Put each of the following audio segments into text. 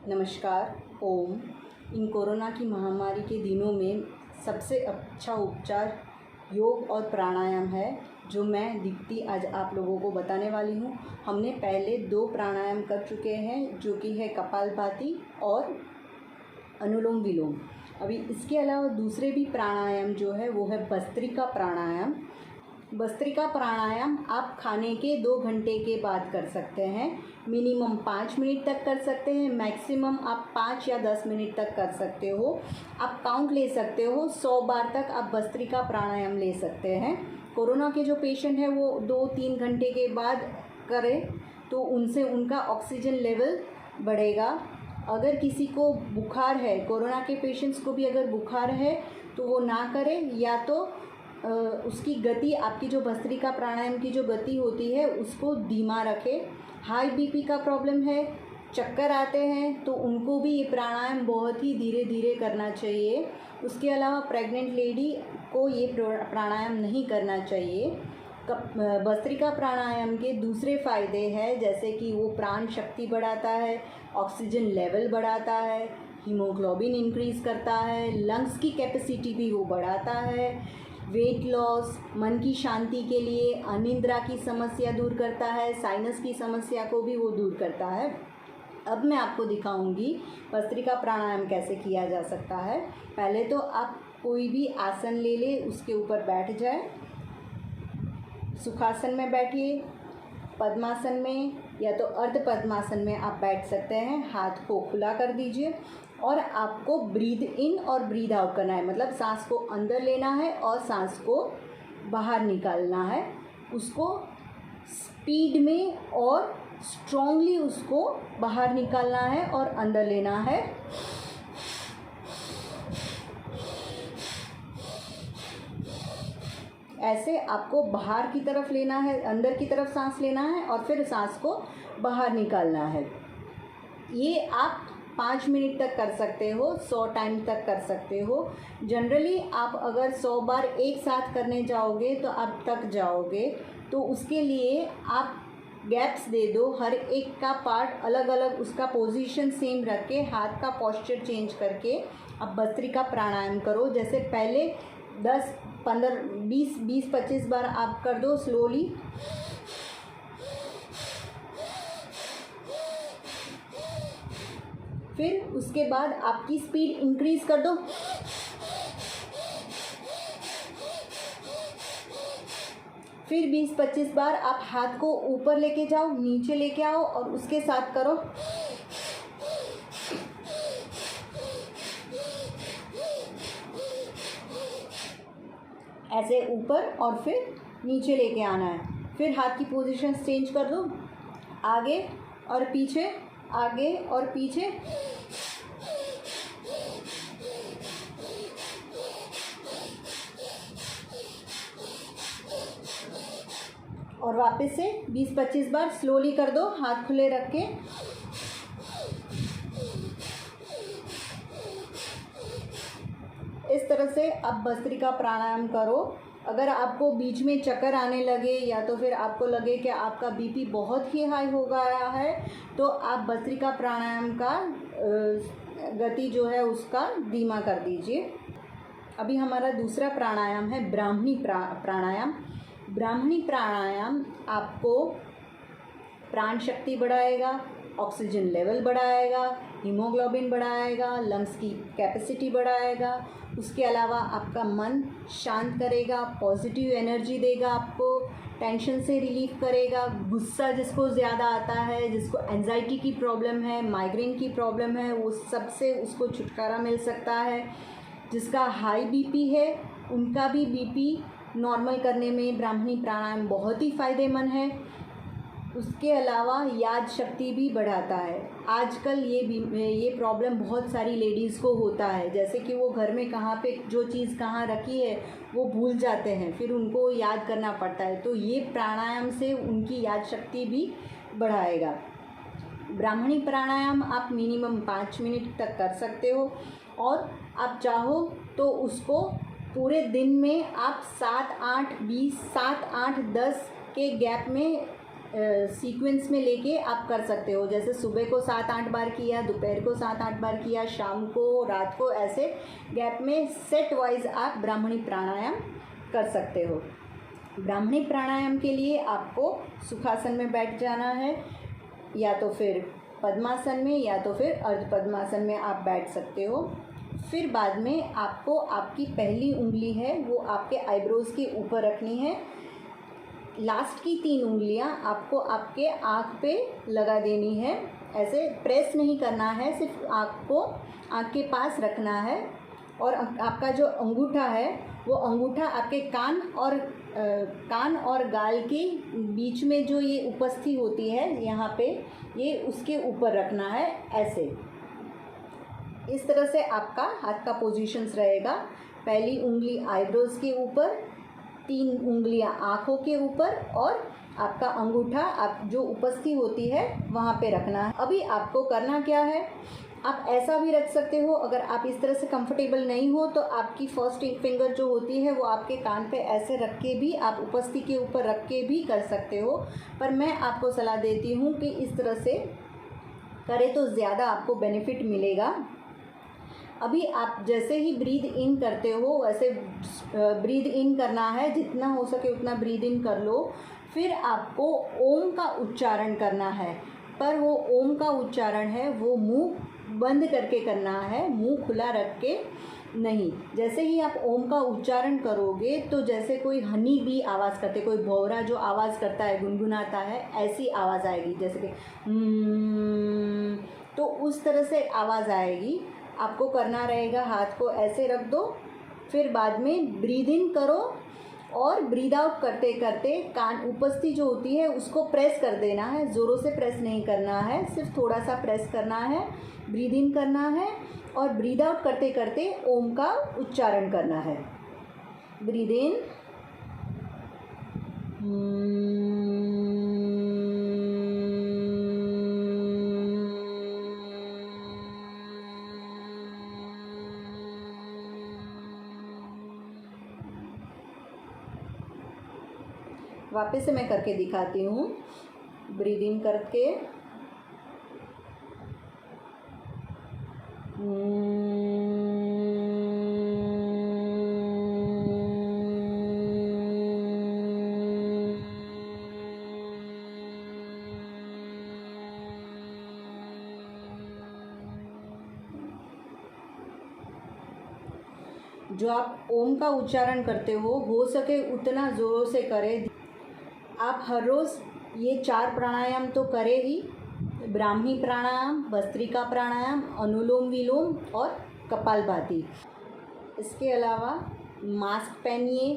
नमस्कार। ओम। इन कोरोना की महामारी के दिनों में सबसे अच्छा उपचार योग और प्राणायाम है, जो मैं दीप्ति आज आप लोगों को बताने वाली हूँ। हमने पहले 2 प्राणायाम कर चुके हैं, जो कि है कपालभाति और अनुलोम विलोम। अभी इसके अलावा दूसरे भी प्राणायाम जो है वो है भस्त्रिका प्राणायाम। भस्त्रिका प्राणायाम आप खाने के 2 घंटे के बाद कर सकते हैं। मिनिमम 5 मिनट तक कर सकते हैं, मैक्सिमम आप 5 या 10 मिनट तक कर सकते हो। आप काउंट ले सकते हो, 100 बार तक आप भस्त्रिका प्राणायाम ले सकते हैं। कोरोना के जो पेशेंट हैं वो 2-3 घंटे के बाद करें तो उनसे उनका ऑक्सीजन लेवल बढ़ेगा। अगर किसी को बुखार है, कोरोना के पेशेंट्स को भी अगर बुखार है तो वो ना करें, या तो उसकी गति, आपकी जो भस्त्रिका प्राणायाम की जो गति होती है उसको धीमा रखें। हाई बीपी का प्रॉब्लम है, चक्कर आते हैं, तो उनको भी ये प्राणायाम बहुत ही धीरे धीरे करना चाहिए। उसके अलावा प्रेग्नेंट लेडी को ये प्राणायाम नहीं करना चाहिए। भस्त्रिका प्राणायाम के दूसरे फ़ायदे हैं, जैसे कि वो प्राण शक्ति बढ़ाता है, ऑक्सीजन लेवल बढ़ाता है, हीमोग्लोबिन इंक्रीज़ करता है, लंग्स की कैपेसिटी भी वो बढ़ाता है, वेट लॉस, मन की शांति के लिए, अनिद्रा की समस्या दूर करता है, साइनस की समस्या को भी वो दूर करता है। अब मैं आपको दिखाऊंगी भस्त्रिका प्राणायाम कैसे किया जा सकता है। पहले तो आप कोई भी आसन ले ले, उसके ऊपर बैठ जाए। सुखासन में बैठिए, पद्मासन में या तो अर्ध पद्मासन में आप बैठ सकते हैं। हाथ को खुला कर दीजिए और आपको ब्रीद इन और ब्रीद आउट करना है, मतलब सांस को अंदर लेना है और सांस को बाहर निकालना है। उसको स्पीड में और स्ट्रांगली उसको बाहर निकालना है और अंदर लेना है। ऐसे आपको बाहर की तरफ लेना है, अंदर की तरफ सांस लेना है और फिर सांस को बाहर निकालना है। ये आप 5 मिनट तक कर सकते हो, 100 टाइम तक कर सकते हो। जनरली आप अगर 100 बार एक साथ करने जाओगे तो आप थक जाओगे, तो उसके लिए आप गैप्स दे दो। हर एक का पार्ट अलग अलग, उसका पोजीशन सेम रख के, हाथ का पोस्चर चेंज करके आप भस्त्रिका प्राणायाम करो। जैसे पहले 10, 15, 20, 25 बार आप कर दो स्लोली। फिर उसके बाद आपकी स्पीड इंक्रीज कर दो। फिर 20-25 बार आप हाथ को ऊपर लेके जाओ, नीचे लेके आओ और उसके साथ करो। ऐसे ऊपर और फिर नीचे लेके आना है। फिर हाथ की पोजीशन चेंज कर दो, आगे और पीछे, आगे और पीछे। और वापस से 20-25 बार स्लोली कर दो, हाथ खुले रख के। इस तरह से आप भस्त्रिका प्राणायाम करो। अगर आपको बीच में चक्कर आने लगे या तो फिर आपको लगे कि आपका बीपी बहुत ही हाई हो गया है, तो आप भस्त्रिका प्राणायाम का गति जो है उसका धीमा कर दीजिए। अभी हमारा दूसरा प्राणायाम है ब्राह्मणी प्राणायाम। ब्राह्मणी प्राणायाम आपको प्राण शक्ति बढ़ाएगा, ऑक्सीजन लेवल बढ़ाएगा, हीमोग्लोबिन बढ़ाएगा, लंग्स की कैपेसिटी बढ़ाएगा। उसके अलावा आपका मन शांत करेगा, पॉजिटिव एनर्जी देगा, आपको टेंशन से रिलीफ करेगा। गुस्सा जिसको ज़्यादा आता है, जिसको एंजाइटी की प्रॉब्लम है, माइग्रेन की प्रॉब्लम है, वो सबसे उसको छुटकारा मिल सकता है। जिसका हाई बीपी है, उनका भी बीपी नॉर्मल करने में ब्राह्मणी प्राणायाम बहुत ही फ़ायदेमंद है। उसके अलावा याद शक्ति भी बढ़ाता है। आजकल ये प्रॉब्लम बहुत सारी लेडीज़ को होता है, जैसे कि वो घर में कहाँ पे जो चीज़ कहाँ रखी है वो भूल जाते हैं, फिर उनको याद करना पड़ता है। तो ये प्राणायाम से उनकी याद शक्ति भी बढ़ाएगा। ब्राह्मणी प्राणायाम आप मिनिमम 5 मिनट तक कर सकते हो, और आप चाहो तो उसको पूरे दिन में आप 7, 8, 20, 7, 8, 10 के गैप में सीक्वेंस में लेके आप कर सकते हो। जैसे सुबह को 7-8 बार किया, दोपहर को 7-8 बार किया, शाम को, रात को, ऐसे गैप में सेट वाइज आप ब्राह्मणी प्राणायाम कर सकते हो। ब्राह्मणी प्राणायाम के लिए आपको सुखासन में बैठ जाना है, या तो फिर पद्मासन में, या तो फिर अर्ध पद्मासन में आप बैठ सकते हो। फिर बाद में आपको आपकी पहली उंगली है वो आपके आईब्रोज़ के ऊपर रखनी है। लास्ट की 3 उंगलियां आपको आपके आँख पे लगा देनी है। ऐसे प्रेस नहीं करना है, सिर्फ आँख को आँख के पास रखना है। और आपका जो अंगूठा है वो अंगूठा आपके कान और गाल के बीच में जो ये उपस्थिति होती है यहाँ पे, ये उसके ऊपर रखना है। ऐसे इस तरह से आपका हाथ का पोजीशंस रहेगा। पहली उंगली आईब्रोज के ऊपर, 3 उंगलियां आँखों के ऊपर, और आपका अंगूठा आप जो उपस्थिति होती है वहाँ पे रखना है। अभी आपको करना क्या है, आप ऐसा भी रख सकते हो। अगर आप इस तरह से कंफर्टेबल नहीं हो तो आपकी फर्स्ट फिंगर जो होती है वो आपके कान पे ऐसे रख के भी, आप उपस्थिति के ऊपर रख के भी कर सकते हो। पर मैं आपको सलाह देती हूँ कि इस तरह से करें तो ज़्यादा आपको बेनिफिट मिलेगा। अभी आप जैसे ही ब्रीद इन करते हो वैसे ब्रीद इन करना है, जितना हो सके उतना ब्रीद इन कर लो। फिर आपको ओम का उच्चारण करना है, पर वो ओम का उच्चारण है वो मुंह बंद करके करना है, मुंह खुला रख के नहीं। जैसे ही आप ओम का उच्चारण करोगे तो जैसे कोई हनी बी आवाज़ करते, कोई भौरा जो आवाज़ करता है, गुनगुनाता है, ऐसी आवाज़ आएगी, जैसे कि तो उस तरह से आवाज़ आएगी। आपको करना रहेगा, हाथ को ऐसे रख दो, फिर बाद में ब्रीद इन करो और ब्रीद आउट करते करते कान उपस्थिति जो होती है उसको प्रेस कर देना है। ज़ोरों से प्रेस नहीं करना है, सिर्फ थोड़ा सा प्रेस करना है। ब्रीद इन करना है और ब्रीद आउट करते करते ओम का उच्चारण करना है। ब्रीद इन, वापस से मैं करके दिखाती हूँ। ब्रीद इन करके, जो आप ओम का उच्चारण करते हो सके उतना ज़ोरों से करें। आप हर रोज़ ये 4 प्राणायाम तो करें ही, ब्राह्मी प्राणायाम, भस्त्रिका प्राणायाम, अनुलोम विलोम और कपालभाति। इसके अलावा मास्क पहनिए,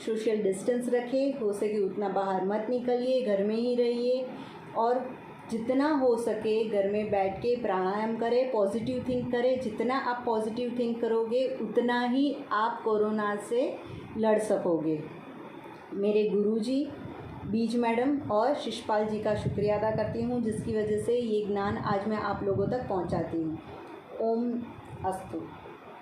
सोशल डिस्टेंस रखें, हो सके उतना बाहर मत निकलिए, घर में ही रहिए और जितना हो सके घर में बैठ के प्राणायाम करें, पॉजिटिव थिंक करें। जितना आप पॉजिटिव थिंक करोगे उतना ही आप कोरोना से लड़ सकोगे। मेरे गुरुजी बीज मैडम और शिषपाल जी का शुक्रिया अदा करती हूँ, जिसकी वजह से ये ज्ञान आज मैं आप लोगों तक पहुँचाती हूँ। ओम अस्तु।